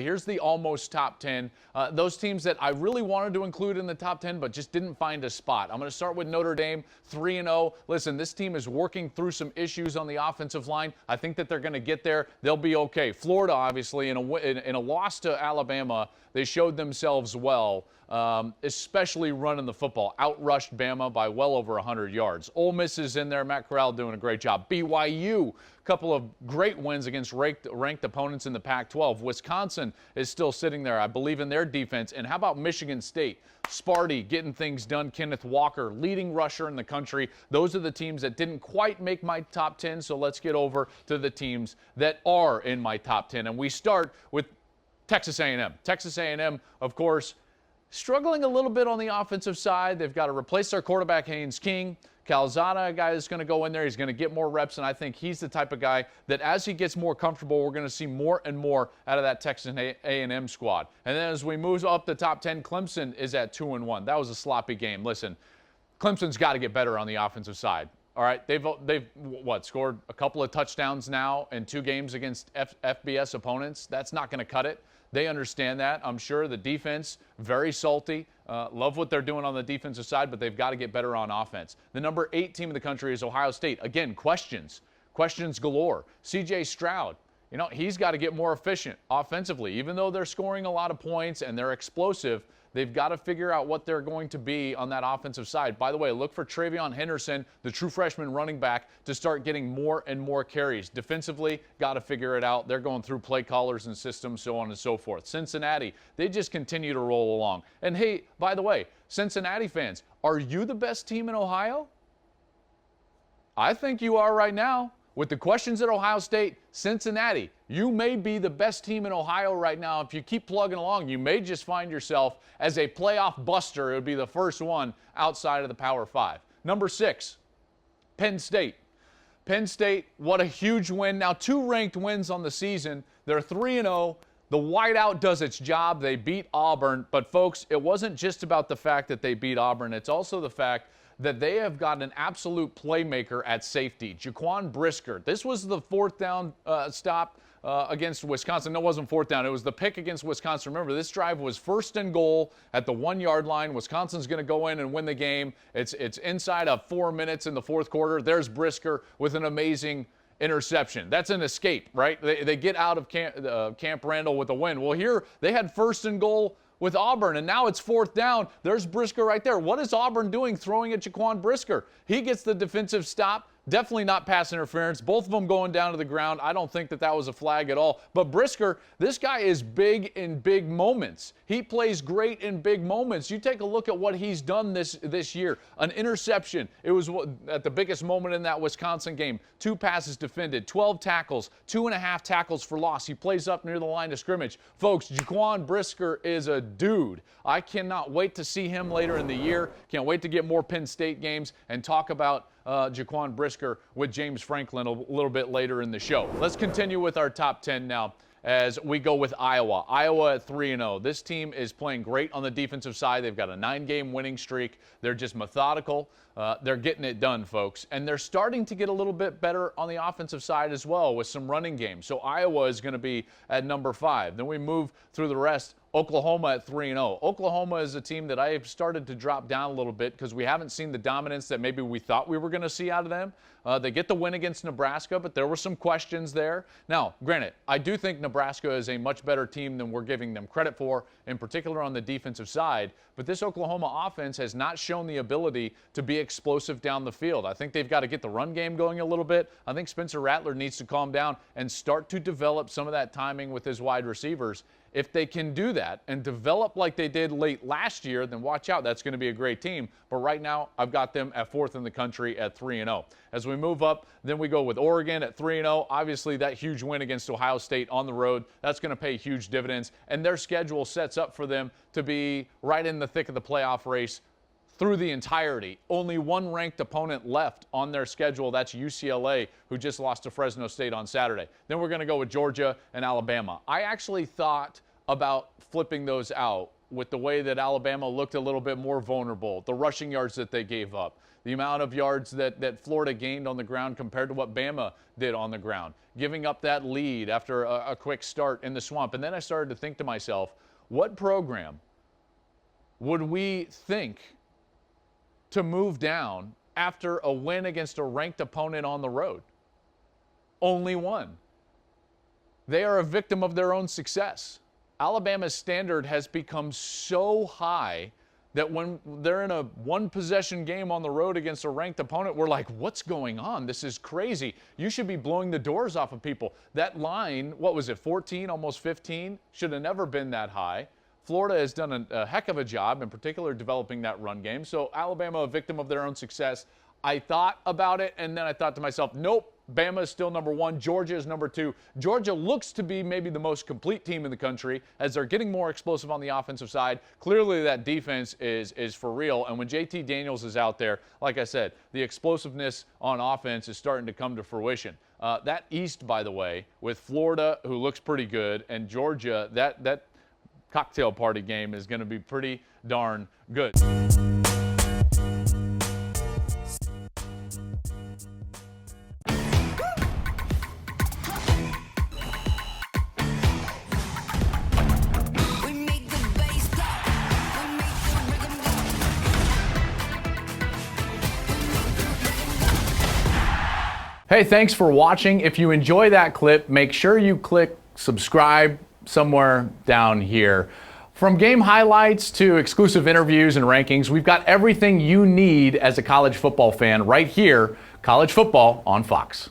Here's the almost top 10. Those teams that I really wanted to include in the top 10 but just didn't find a spot. I'm going to start with Notre Dame, 3-0. Listen, this team is working through some issues on the offensive line. I think that they're going to get there. They'll be okay. Florida, obviously, in a loss to Alabama, they showed themselves well, especially running the football. Outrushed Bama by well over 100 yards. Ole Miss is in there. Matt Corral doing a great job. BYU, couple of great wins against ranked opponents in the Pac-12. Wisconsin is still sitting there. I believe in their defense. And how about Michigan State? Sparty getting things done. Kenneth Walker, leading rusher in the country. Those are the teams that didn't quite make my top 10, so let's get over to the teams that are in my top 10. And we start with Texas A&M. Texas A&M, of course, struggling a little bit on the offensive side. They've got to replace their quarterback, Haynes King. Calzada, a guy that's going to go in there. He's going to get more reps, and I think he's the type of guy that as he gets more comfortable, we're going to see more and more out of that Texas A&M squad. And then as we move up the top 10, Clemson is at 2-1. That was a sloppy game. Listen, Clemson's got to get better on the offensive side. All right, they've scored a couple of touchdowns now in 2 games against FBS opponents. That's not going to cut it. They understand that. I'm sure the defense, very salty. Love what they're doing on the defensive side, but they've got to get better on offense. The number 8 team in the country is Ohio State. Again, questions galore. C.J. Stroud, he's got to get more efficient offensively. Even though they're scoring a lot of points and they're explosive, they've got to figure out what they're going to be on that offensive side. By the way, look for Travion Henderson, the true freshman running back, to start getting more and more carries. Defensively, got to figure it out. They're going through play callers and systems, so on and so forth. Cincinnati, they just continue to roll along. And hey, by the way, Cincinnati fans, are you the best team in Ohio? I think you are right now. With the questions at Ohio State, Cincinnati, you may be the best team in Ohio right now. If you keep plugging along, you may just find yourself as a playoff buster. It would be the first one outside of the Power 5. Number 6, Penn State. Penn State, what a huge win. Now 2 ranked wins on the season. They're 3-0. The whiteout does its job. They beat Auburn. But, folks, it wasn't just about the fact that they beat Auburn. It's also the fact that they have got an absolute playmaker at safety. Jaquan Brisker. This was the 4th down stop against Wisconsin. No, it wasn't 4th down. It was the pick against Wisconsin. Remember, this drive was 1st and goal at the 1-yard line. Wisconsin's going to go in and win the game. It's inside of 4 minutes in the 4th quarter. There's Brisker with an amazing interception. That's an escape, right? They get out of Camp Randall with a win. Well, here they had 1st and goal with Auburn, and now it's 4th down. There's Brisker right there. What is Auburn doing throwing at Jaquan Brisker? He gets the defensive stop. Definitely not pass interference. Both of them going down to the ground. I don't think that was a flag at all. But Brisker, this guy is big in big moments. He plays great in big moments. You take a look at what he's done this year. An interception. It was at the biggest moment in that Wisconsin game. 2 passes defended, 12 tackles, 2.5 tackles for loss. He plays up near the line of scrimmage. Folks, Jaquan Brisker is a dude. I cannot wait to see him later in the year. Can't wait to get more Penn State games and talk about Jaquan Brisker with James Franklin a little bit later in the show. Let's continue with our top 10 now as we go with Iowa. Iowa at 3-0. This team is playing great on the defensive side. They've got a 9-game winning streak. They're just methodical. They're getting it done, folks. And they're starting to get a little bit better on the offensive side as well with some running games. So Iowa is going to be at number 5. Then we move through the rest. Oklahoma at 3-0. Oklahoma is a team that I have started to drop down a little bit because we haven't seen the dominance that maybe we thought we were going to see out of them. They get the win against Nebraska, but there were some questions there. Now, granted, I do think Nebraska is a much better team than we're giving them credit for, in particular on the defensive side. But this Oklahoma offense has not shown the ability to be explosive down the field. I think they've got to get the run game going a little bit. I think Spencer Rattler needs to calm down and start to develop some of that timing with his wide receivers. If they can do that and develop like they did late last year, then watch out. That's going to be a great team. But right now, I've got them at 4th in the country at 3-0. As we move up, then we go with Oregon at 3-0. Obviously, that huge win against Ohio State on the road, that's going to pay huge dividends. And their schedule sets up for them to be right in the thick of the playoff race through the entirety. Only 1 ranked opponent left on their schedule. That's UCLA, who just lost to Fresno State on Saturday. Then we're going to go with Georgia and Alabama. I actually thought about flipping those out with the way that Alabama looked a little bit more vulnerable, the rushing yards that they gave up, the amount of yards that Florida gained on the ground compared to what Bama did on the ground, giving up that lead after a quick start in the swamp. And then I started to think to myself, what program would we think to move down after a win against a ranked opponent on the road? Only one. They are a victim of their own success. Alabama's standard has become so high that when they're in a one-possession game on the road against a ranked opponent, we're like, what's going on? This is crazy. You should be blowing the doors off of people. That line, what was it, 14, almost 15? Should have never been that high. Florida has done a heck of a job, in particular, developing that run game. So Alabama, a victim of their own success. I thought about it, and then I thought to myself, nope, Bama is still number one. Georgia is number two. Georgia looks to be maybe the most complete team in the country as they're getting more explosive on the offensive side. Clearly, that defense is for real. And when JT Daniels is out there, like I said, the explosiveness on offense is starting to come to fruition. That East, by the way, with Florida, who looks pretty good, and Georgia, that cocktail party game is going to be pretty darn good. Hey, thanks for watching. If you enjoy that clip, make sure you click subscribe somewhere down here. From game highlights to exclusive interviews and rankings, we've got everything you need as a college football fan right here, College Football on Fox.